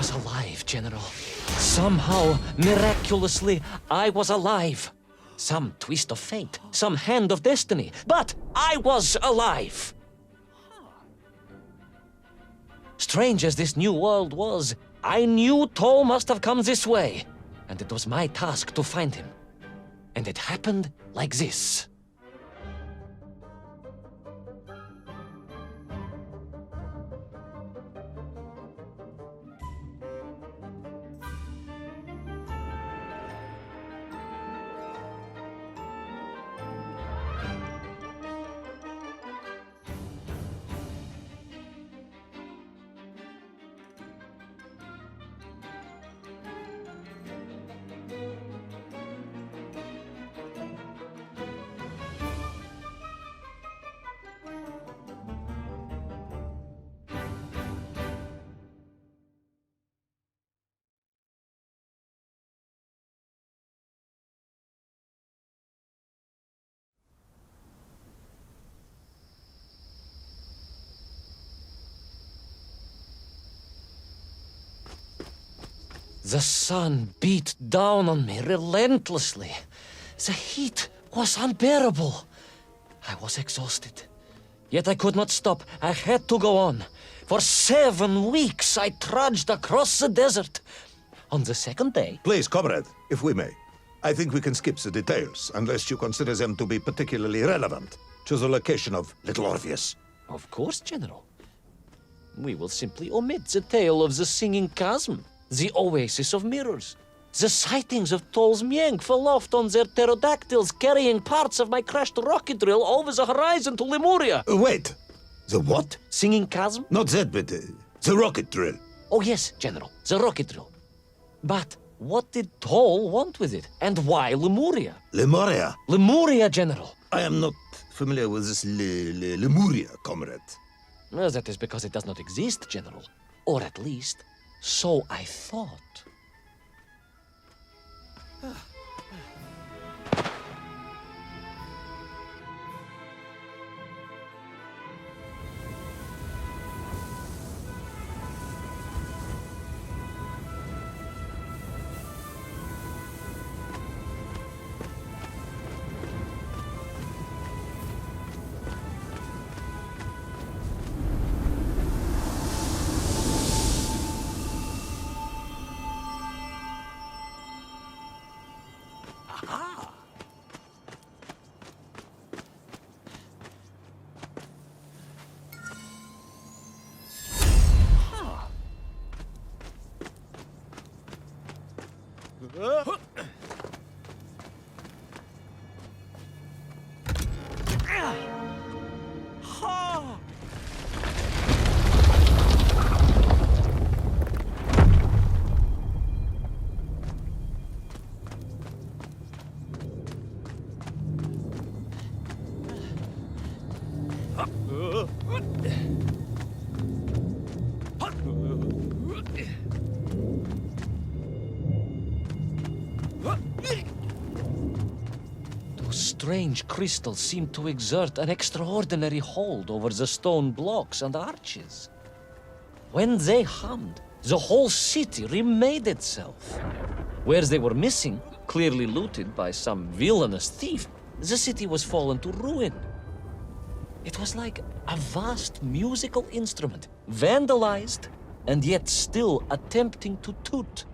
was alive, General. Somehow, miraculously, I was alive. Some twist of fate, some hand of destiny, but I was alive. Strange as this new world was, I knew Toll must have come this way, and it was my task to find him. And it happened like this. The sun beat down on me relentlessly. The heat was unbearable. I was exhausted. Yet I could not stop. I had to go on. For 7 weeks I trudged across the desert. On the second day... Please, comrade, if we may. I think we can skip the details, unless you consider them to be particularly relevant to the location of Little Orpheus. Of course, General. We will simply omit the tale of the singing chasm. The oasis of mirrors. The sightings of Toll's Mienk aloft on their pterodactyls carrying parts of my crashed rocket drill over the horizon to Lemuria. Wait! The what? Singing chasm? Not that, but the rocket drill. Oh yes, General, the rocket drill. But what did Toll want with it? And why Lemuria? Lemuria? Lemuria, General. I am not familiar with this Lemuria, comrade. Well, that is because it does not exist, General. Or at least... so I thought. Those strange crystals seem to exert an extraordinary hold over the stone blocks and arches. When they hummed, the whole city remade itself. Where they were missing, clearly looted by some villainous thief, the city was fallen to ruin. It was like a vast musical instrument, vandalized, and yet still attempting to toot.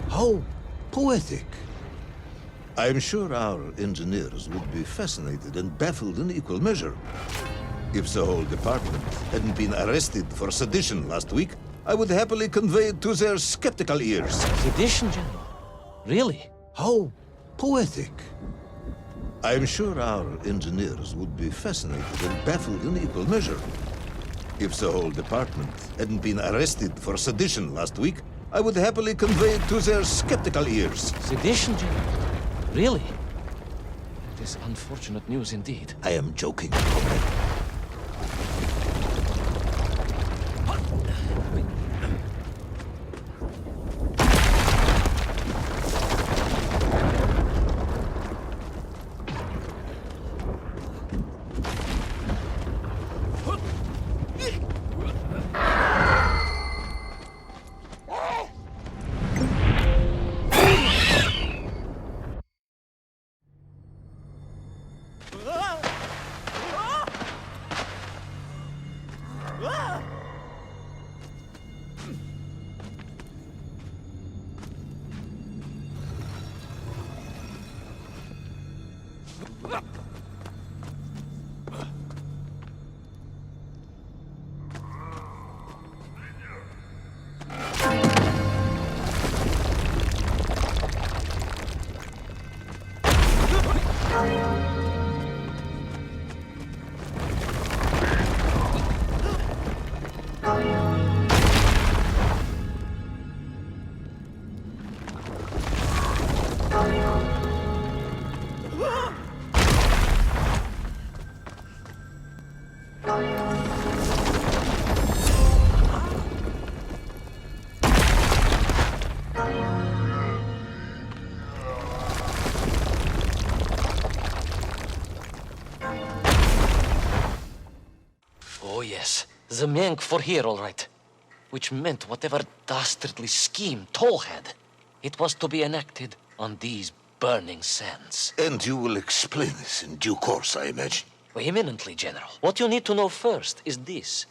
How poetic. I am sure our engineers would be fascinated and baffled in equal measure. If the whole department hadn't been arrested for sedition last week, I would happily convey it to their skeptical ears. Sedition, General? Really? How poetic. I'm sure our engineers would be fascinated and baffled in equal measure. If the whole department hadn't been arrested for sedition last week, I would happily convey it to their skeptical ears. Sedition, General? Really? That is unfortunate news indeed. I am joking, comrade. Oh yes, the Menk for here, all right. Which meant whatever dastardly scheme Toll had, it was to be enacted on these burning sands. And you will explain this in due course, I imagine. Eminently, General. What you need to know first is this.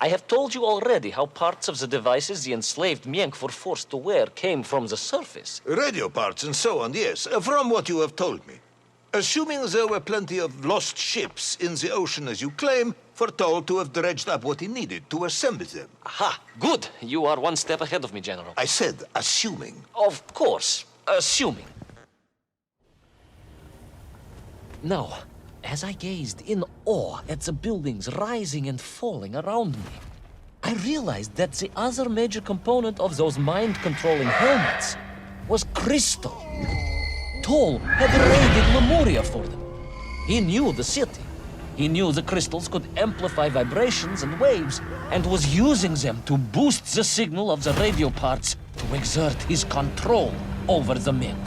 I have told you already how parts of the devices the enslaved Menk were forced to wear came from the surface. Radio parts and so on, yes, from what you have told me. Assuming there were plenty of lost ships in the ocean as you claim, for Toll to have dredged up what he needed to assemble them. Aha! Good! You are one step ahead of me, General. I said assuming. Of course, assuming. Now, as I gazed in awe at the buildings rising and falling around me, I realized that the other major component of those mind-controlling helmets was crystal. Toll had raided Lemuria for them. He knew the city. He knew the crystals could amplify vibrations and waves, and was using them to boost the signal of the radio parts to exert his control over the Menk.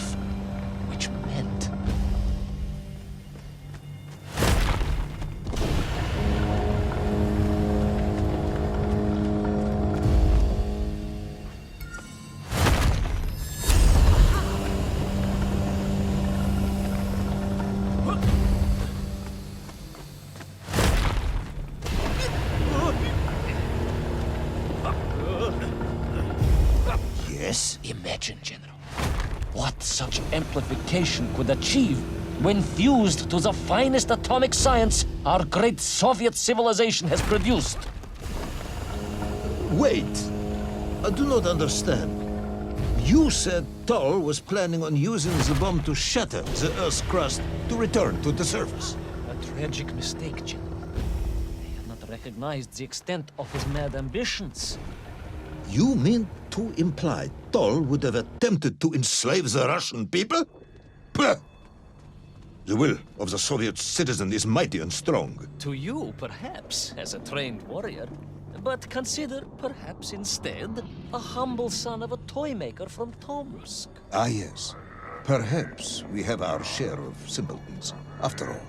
Which meant... Yes? Imagine, General, what such amplification could achieve when fused to the finest atomic science our great Soviet civilization has produced. Wait. I do not understand. You said Toll was planning on using the bomb to shatter the Earth's crust to return to the surface. A tragic mistake, General. They had not recognized the extent of his mad ambitions. You mean to imply Toll would have attempted to enslave the Russian people? Pah! The will of the Soviet citizen is mighty and strong. To you, perhaps, as a trained warrior. But consider, perhaps instead, a humble son of a toy maker from Tomsk. Ah, yes. Perhaps we have our share of simpletons, after all.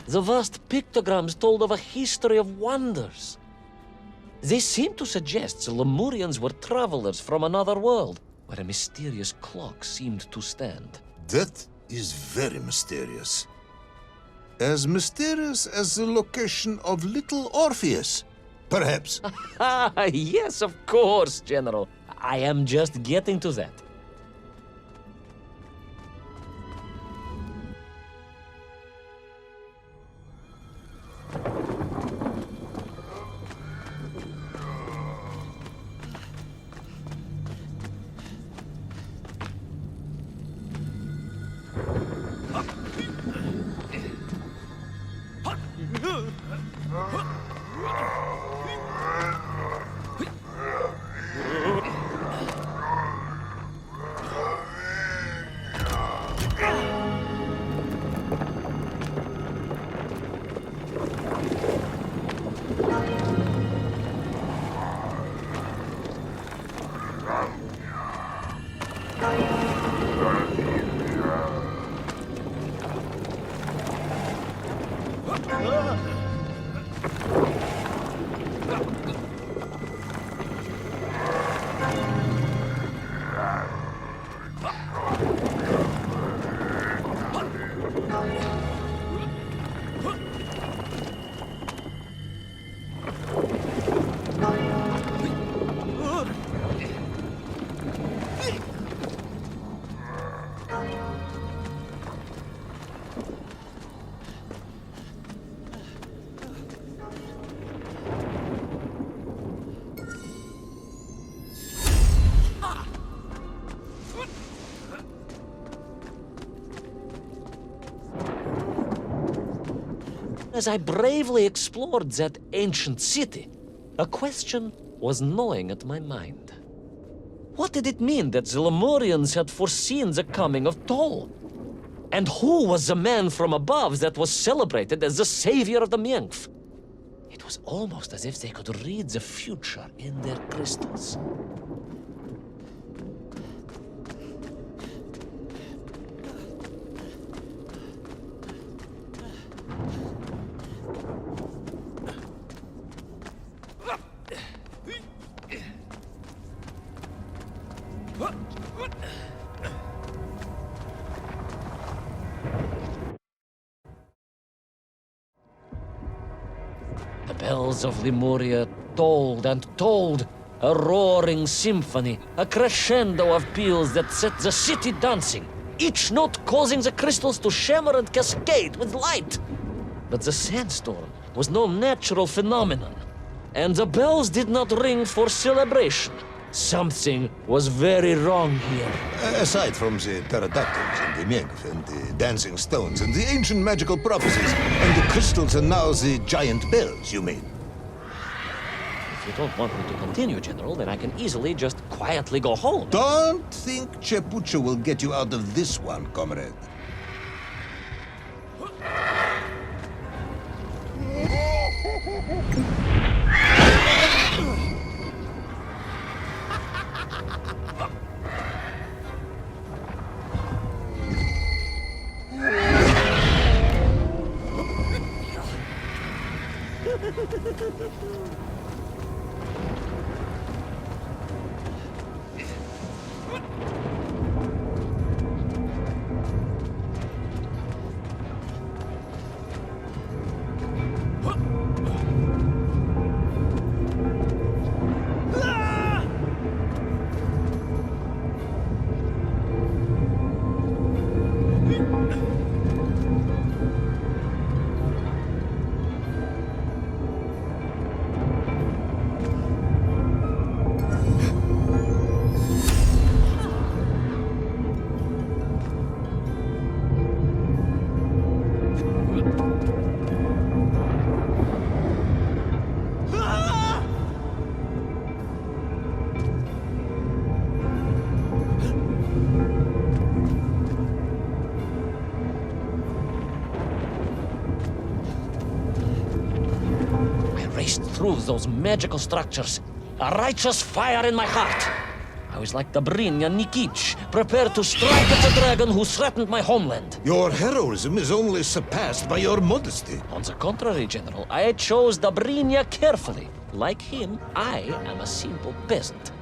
The vast pictograms told of a history of wonders. They seem to suggest the Lemurians were travelers from another world, where a mysterious clock seemed to stand. That is very mysterious. As mysterious as the location of little Orpheus, perhaps. Ah, yes, of course, General. I am just getting to that. As I bravely explored that ancient city, a question was gnawing at my mind. What did it mean that the Lemurians had foreseen the coming of Tol? And who was the man from above that was celebrated as the savior of the Mength? It was almost as if they could read the future in their crystals. The bells of Lemuria tolled and tolled, a roaring symphony, a crescendo of peals that set the city dancing, each note causing the crystals to shimmer and cascade with light. But the sandstorm was no natural phenomenon, and the bells did not ring for celebration. Something was very wrong here. Aside from the pterodactyls and the Mength and the dancing stones and the ancient magical prophecies and the crystals and now the giant bells, you mean? If you don't want me to continue, General, then I can easily just quietly go home. Don't think Chepucho will get you out of this one, comrade. improve those magical structures. A righteous fire in my heart. I was like Dobrynya Nikic, prepared to strike at the dragon who threatened my homeland. Your heroism is only surpassed by your modesty. On the contrary, General, I chose Dobrynya carefully. Like him, I am a simple peasant.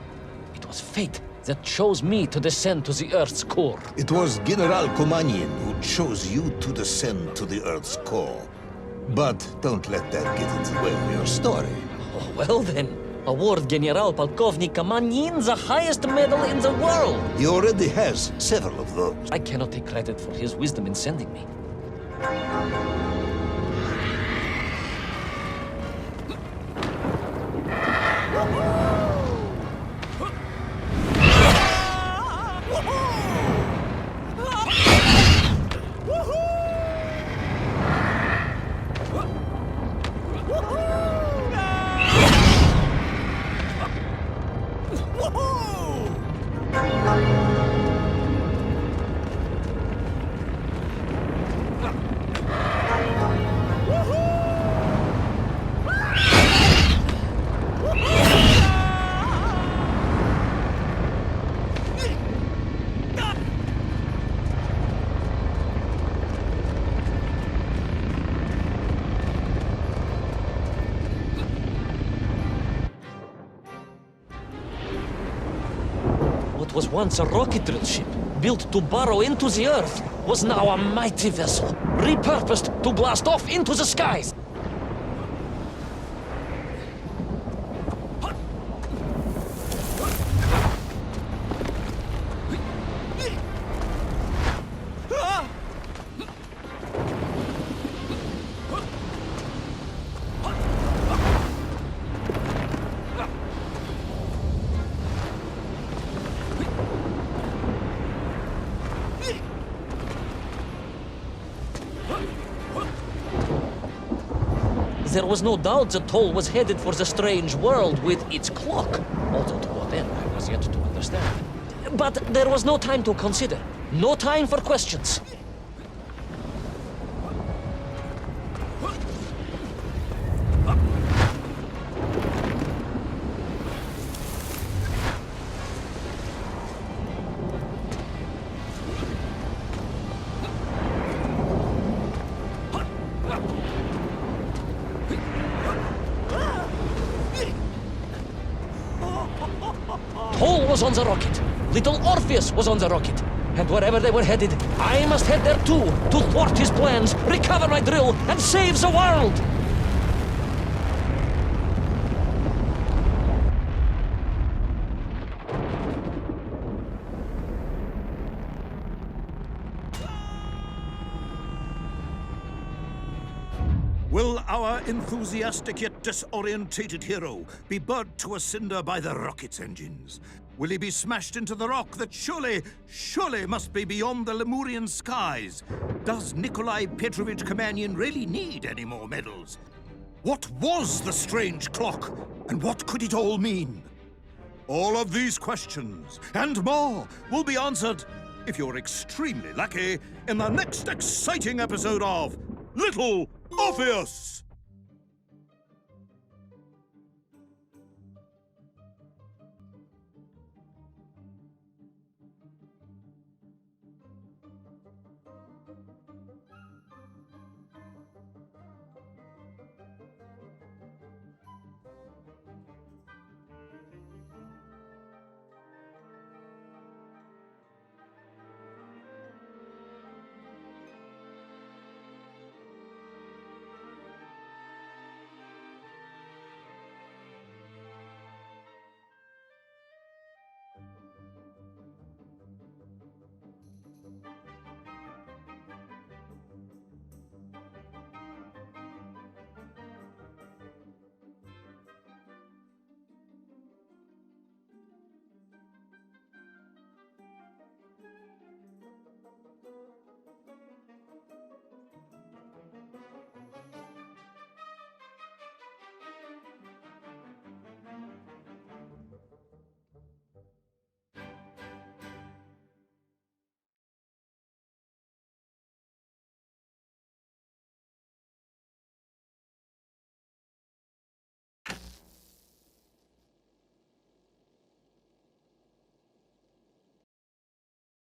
It was fate that chose me to descend to the Earth's core. It was General Komanin who chose you to descend to the Earth's core. But don't let that get in the way of your story. Oh, well then, award General Polkovnik Kamanin the highest medal in the world. He already has several of those. I cannot take credit for his wisdom in sending me. What was once a rocket drill ship, built to burrow into the Earth, was now a mighty vessel, repurposed to blast off into the skies. There was no doubt the toll was headed for the strange world with its clock, although to what end I was yet to understand. But there was no time to consider, no time for questions. Toll was on the rocket. Little Orpheus was on the rocket. And wherever they were headed, I must head there too, to thwart his plans, recover my drill, and save the world! Will our enthusiastic yet disorientated hero be burnt to a cinder by the rocket's engines? Will he be smashed into the rock that surely must be beyond the Lemurian skies? Does Nikolai Petrovich Kamanin really need any more medals? What was the strange clock, and what could it all mean? All of these questions, and more, will be answered, if you're extremely lucky, in the next exciting episode of Little Orpheus!